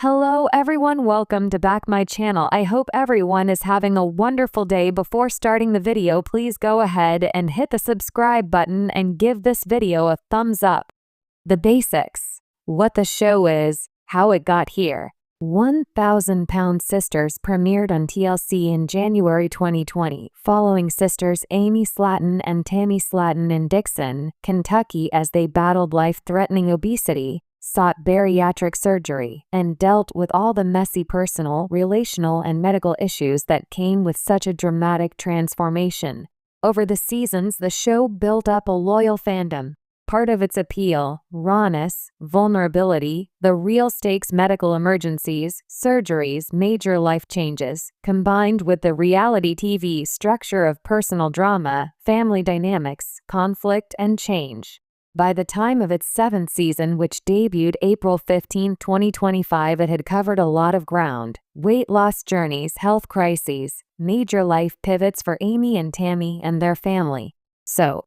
Hello everyone, welcome to back my channel. I hope everyone is having a wonderful day. Before starting the video, please go ahead and hit the subscribe button and give this video a thumbs up. The basics. What the show is, how it got here. 1,000-Pound Sisters premiered on TLC in January 2020, following sisters Amy Slatton and Tammy Slatton in Dixon, Kentucky as they battled life-threatening obesity, sought bariatric surgery, and dealt with all the messy personal, relational, and medical issues that came with such a dramatic transformation. Over the seasons, the show built up a loyal fandom. Part of its appeal, rawness, vulnerability, the real stakes medical emergencies, surgeries, major life changes, combined with the reality TV structure of personal drama, family dynamics, conflict, and change. By the time of its seventh season, which debuted April 15, 2025, it had covered a lot of ground: weight loss journeys, health crises, major life pivots for Amy and Tammy and their family. So,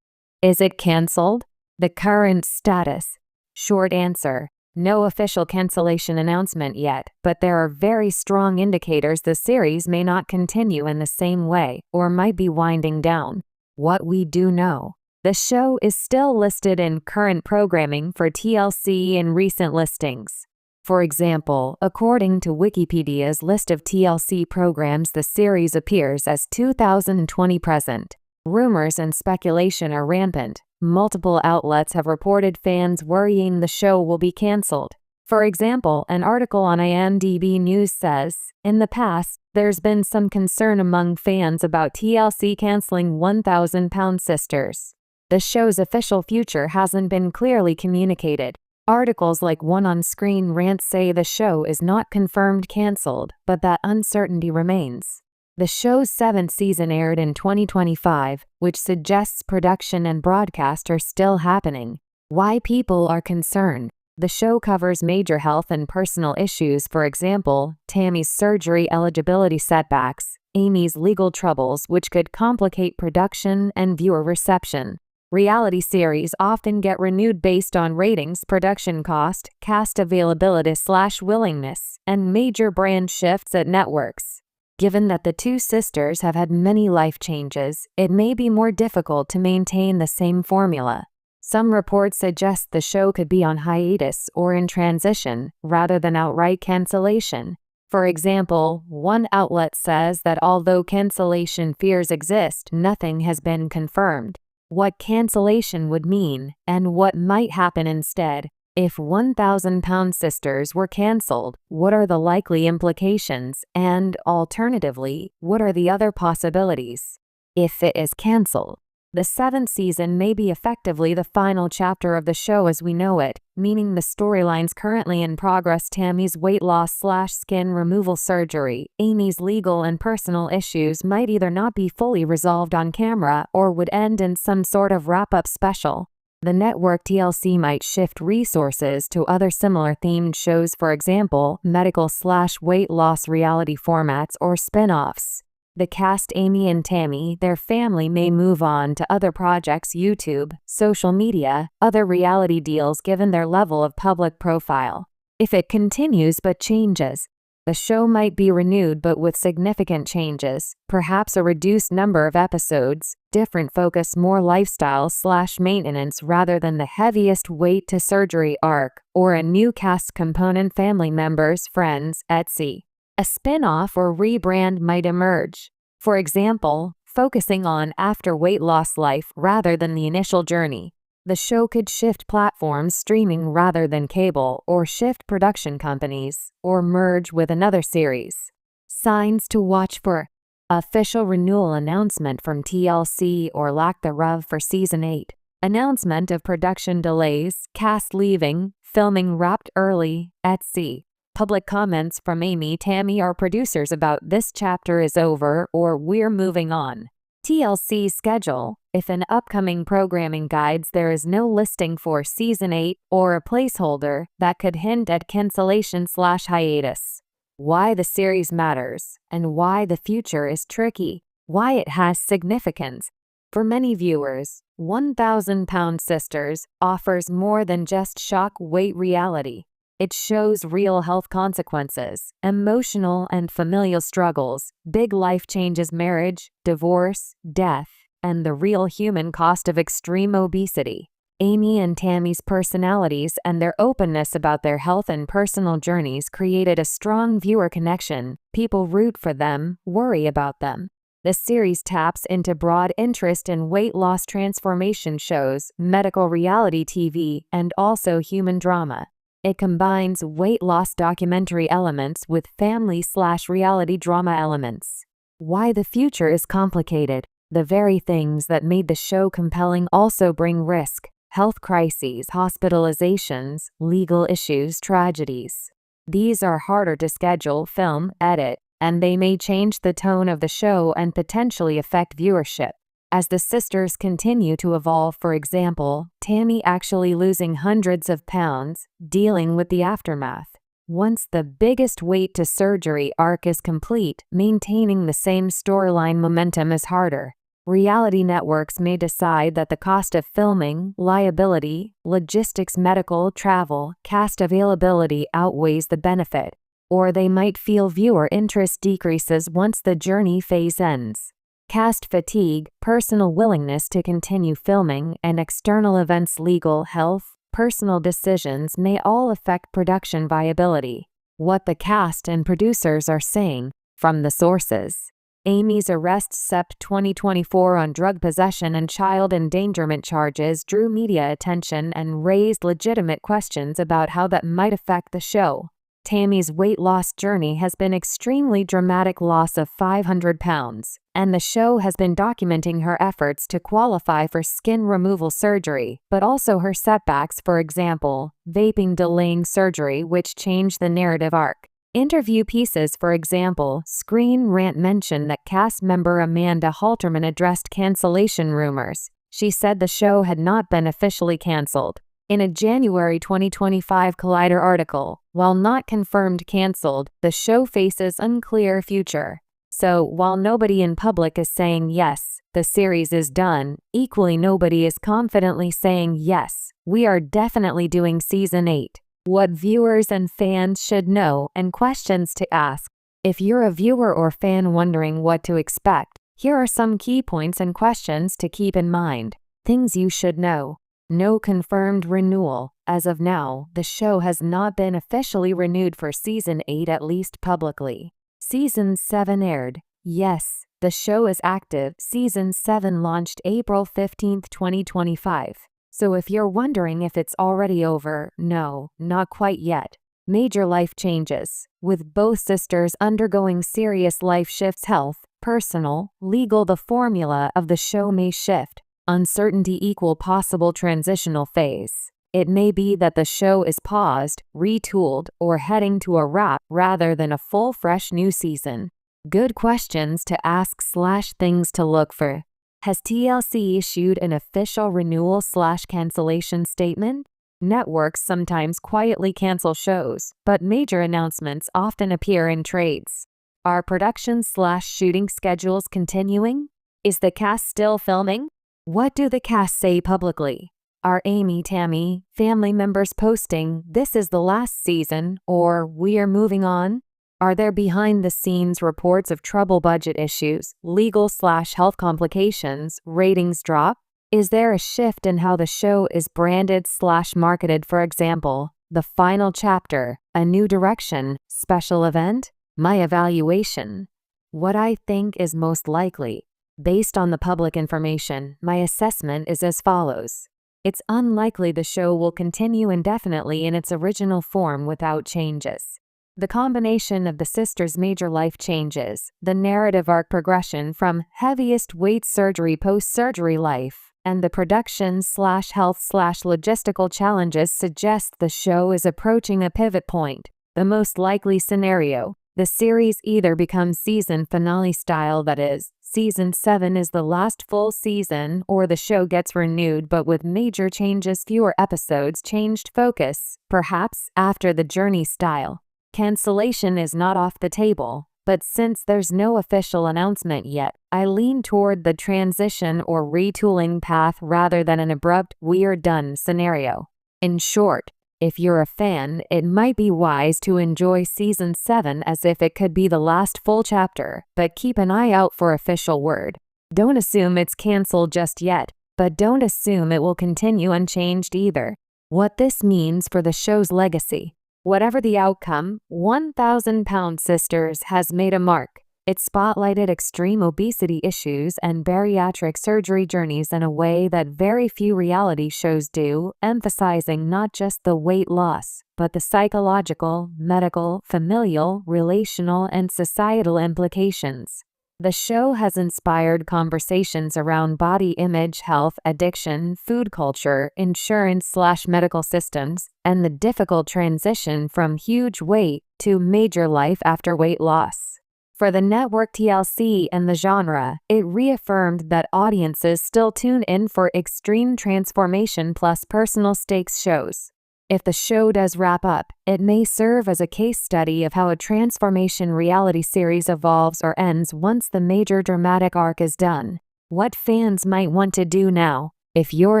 is it canceled? The current status. Short answer: no official cancellation announcement yet, but there are very strong indicators the series may not continue in the same way, or might be winding down. What we do know: the show is still listed in current programming for TLC in recent listings. For example, according to Wikipedia's list of TLC programs, the series appears as 2020 present. Rumors and speculation are rampant. Multiple outlets have reported fans worrying the show will be canceled. For example, an article on IMDb News says, in the past, there's been some concern among fans about TLC canceling 1,000-Pound Sisters. The show's official future hasn't been clearly communicated. Articles like One on Screen Rant say the show is not confirmed canceled, but that uncertainty remains. The show's seventh season aired in 2025, which suggests production and broadcast are still happening. Why people are concerned. The show covers major health and personal issues, for example, Tammy's surgery eligibility setbacks, Amy's legal troubles which could complicate production and viewer reception. Reality series often get renewed based on ratings, production cost, cast availability/willingness, and major brand shifts at networks. Given that the two sisters have had many life changes, it may be more difficult to maintain the same formula. Some reports suggest the show could be on hiatus or in transition, rather than outright cancellation. For example, one outlet says that although cancellation fears exist, nothing has been confirmed. What cancellation would mean, and what might happen instead. If 1,000-Pound Sisters were canceled, what are the likely implications, and, alternatively, what are the other possibilities? If it is canceled, the seventh season may be effectively the final chapter of the show as we know it, meaning the storylines currently in progress, Tammy's weight loss/skin removal surgery, Amy's legal and personal issues, might either not be fully resolved on camera or would end in some sort of wrap-up special. The network TLC might shift resources to other similar themed shows, for example, medical/weight loss reality formats or spin-offs. The cast, Amy and Tammy, their family may move on to other projects, YouTube, social media, other reality deals given their level of public profile. If it continues but changes, the show might be renewed but with significant changes, perhaps a reduced number of episodes, different focus, more lifestyle/maintenance rather than the heaviest weight to surgery arc, or a new cast component, family members, friends, etc. A spin-off or rebrand might emerge. For example, focusing on after weight loss life rather than the initial journey. The show could shift platforms, streaming rather than cable, or shift production companies, or merge with another series. Signs to watch for: official renewal announcement from TLC or lack thereof for Season 8. Announcement of production delays, cast leaving, filming wrapped early, etc. Public comments from Amy, Tammy, or producers about "this chapter is over" or "we're moving on." TLC schedule: if in upcoming programming guides there is no listing for Season 8 or a placeholder, that could hint at cancellation/hiatus. Why the series matters, and why the future is tricky. Why it has significance. For many viewers, 1,000-Pound Sisters offers more than just shock weight reality. It shows real health consequences, emotional and familial struggles, big life changes, marriage, divorce, death, and the real human cost of extreme obesity. Amy and Tammy's personalities and their openness about their health and personal journeys created a strong viewer connection. People root for them, worry about them. The series taps into broad interest in weight loss transformation shows, medical reality TV, and also human drama. It combines weight loss documentary elements with family/reality drama elements. Why the future is complicated. The very things that made the show compelling also bring risk. Health crises, hospitalizations, legal issues, tragedies. These are harder to schedule, film, edit, and they may change the tone of the show and potentially affect viewership. As the sisters continue to evolve, for example, Tammy actually losing hundreds of pounds, dealing with the aftermath. Once the biggest weight to surgery arc is complete, maintaining the same storyline momentum is harder. Reality networks may decide that the cost of filming, liability, logistics, medical, travel, cast availability outweighs the benefit, or they might feel viewer interest decreases once the journey phase ends. Cast fatigue, personal willingness to continue filming, and external events, legal, health, personal decisions may all affect production viability. What the cast and producers are saying from the sources. Amy's arrest Sept 2024 on drug possession and child endangerment charges drew media attention and raised legitimate questions about how that might affect the show. Tammy's weight loss journey has been extremely dramatic, loss of 500 pounds, and the show has been documenting her efforts to qualify for skin removal surgery, but also her setbacks, for example, vaping delaying surgery, which changed the narrative arc. Interview pieces, for example, Screen Rant mentioned that cast member Amanda Halterman addressed cancellation rumors. She said the show had not been officially canceled. In a January 2025 Collider article, while not confirmed canceled, the show faces unclear future. So, while nobody in public is saying yes, the series is done, equally nobody is confidently saying yes, we are definitely doing season 8. What viewers and fans should know and questions to ask. If you're a viewer or fan wondering what to expect, here are some key points and questions to keep in mind. Things you should know. No confirmed renewal. As of now, the show has not been officially renewed for season 8, at least publicly. Season 7 aired. Yes, the show is active. Season 7 launched April 15, 2025. So if you're wondering if it's already over, no, not quite yet. Major life changes. With both sisters undergoing serious life shifts, health, personal, legal, the formula of the show may shift. Uncertainty equal possible transitional phase. It may be that the show is paused, retooled, or heading to a wrap rather than a full fresh new season. Good questions to ask / things to look for. Has TLC issued an official renewal / cancellation statement? Networks sometimes quietly cancel shows, but major announcements often appear in trades. Are production / shooting schedules continuing? Is the cast still filming? What do the cast say publicly? Are Amy, Tammy, family members posting, "This is the last season," or "We are moving on"? Are there behind-the-scenes reports of trouble, budget issues, legal / health complications, ratings drop? Is there a shift in how the show is branded / marketed, for example, the final chapter, a new direction, special event? My evaluation. What I think is most likely. Based on the public information, my assessment is as follows. It's unlikely the show will continue indefinitely in its original form without changes. The combination of the sisters' major life changes, the narrative arc progression from heaviest weight surgery post-surgery life, and the production / health / logistical challenges suggest the show is approaching a pivot point. The most likely scenario, the series either becomes season finale style, that is, season 7 is the last full season, or the show gets renewed but with major changes, fewer episodes, changed focus, perhaps after the journey style. Cancellation is not off the table, but since there's no official announcement yet, I lean toward the transition or retooling path rather than an abrupt "we're done" scenario. In short, If you're a fan, it might be wise to enjoy Season 7 as if it could be the last full chapter, but keep an eye out for official word. Don't assume it's canceled just yet, but don't assume it will continue unchanged either. What this means for the show's legacy. Whatever the outcome, 1,000-Pound Sisters has made a mark. It spotlighted extreme obesity issues and bariatric surgery journeys in a way that very few reality shows do, emphasizing not just the weight loss, but the psychological, medical, familial, relational, and societal implications. The show has inspired conversations around body image, health, addiction, food culture, insurance/medical systems, and the difficult transition from huge weight to major life after weight loss. For the network TLC and the genre, it reaffirmed that audiences still tune in for extreme transformation plus personal stakes shows. If the show does wrap up, it may serve as a case study of how a transformation reality series evolves or ends once the major dramatic arc is done. What fans might want to do now. If you're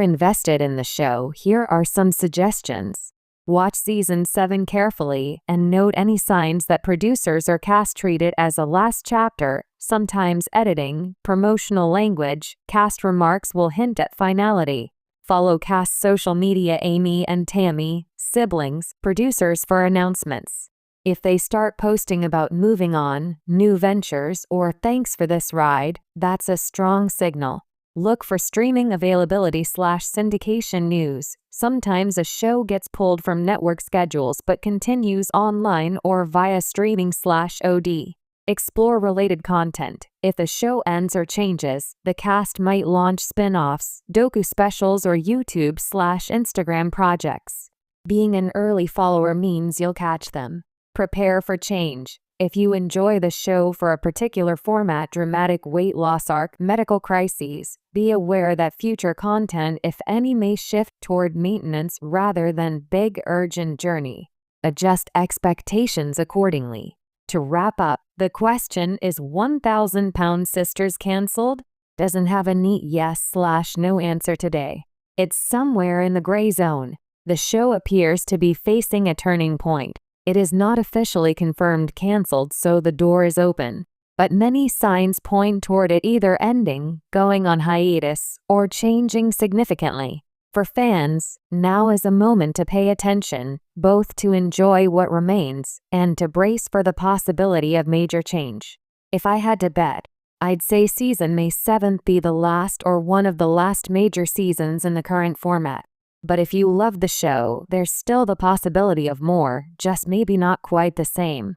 invested in the show, here are some suggestions. Watch Season 7 carefully and note any signs that producers or cast treat it as a last chapter. Sometimes editing, promotional language, cast remarks will hint at finality. Follow cast social media Amy and Tammy, siblings, producers for announcements. If they start posting about moving on, new ventures, or thanks for this ride, that's a strong signal. Look for streaming availability/syndication news. Sometimes a show gets pulled from network schedules but continues online or via streaming/OD. Explore related content. If the show ends or changes, the cast might launch spin-offs, docu specials, or YouTube/Instagram projects. Being an early follower means you'll catch them. Prepare for change. If you enjoy the show for a particular format, dramatic weight loss arc, medical crises, be aware that future content, if any, may shift toward maintenance rather than big urgent journey. Adjust expectations accordingly. To wrap up, the question is 1,000-Pound Sisters canceled? Doesn't have a neat yes/no answer today. It's somewhere in the gray zone. The show appears to be facing a turning point. It is not officially confirmed canceled, so the door is open. But many signs point toward it either ending, going on hiatus, or changing significantly. For fans, now is a moment to pay attention, both to enjoy what remains and to brace for the possibility of major change. If I had to bet, I'd say season May 7th be the last or one of the last major seasons in the current format. But if you love the show, there's still the possibility of more, just maybe not quite the same.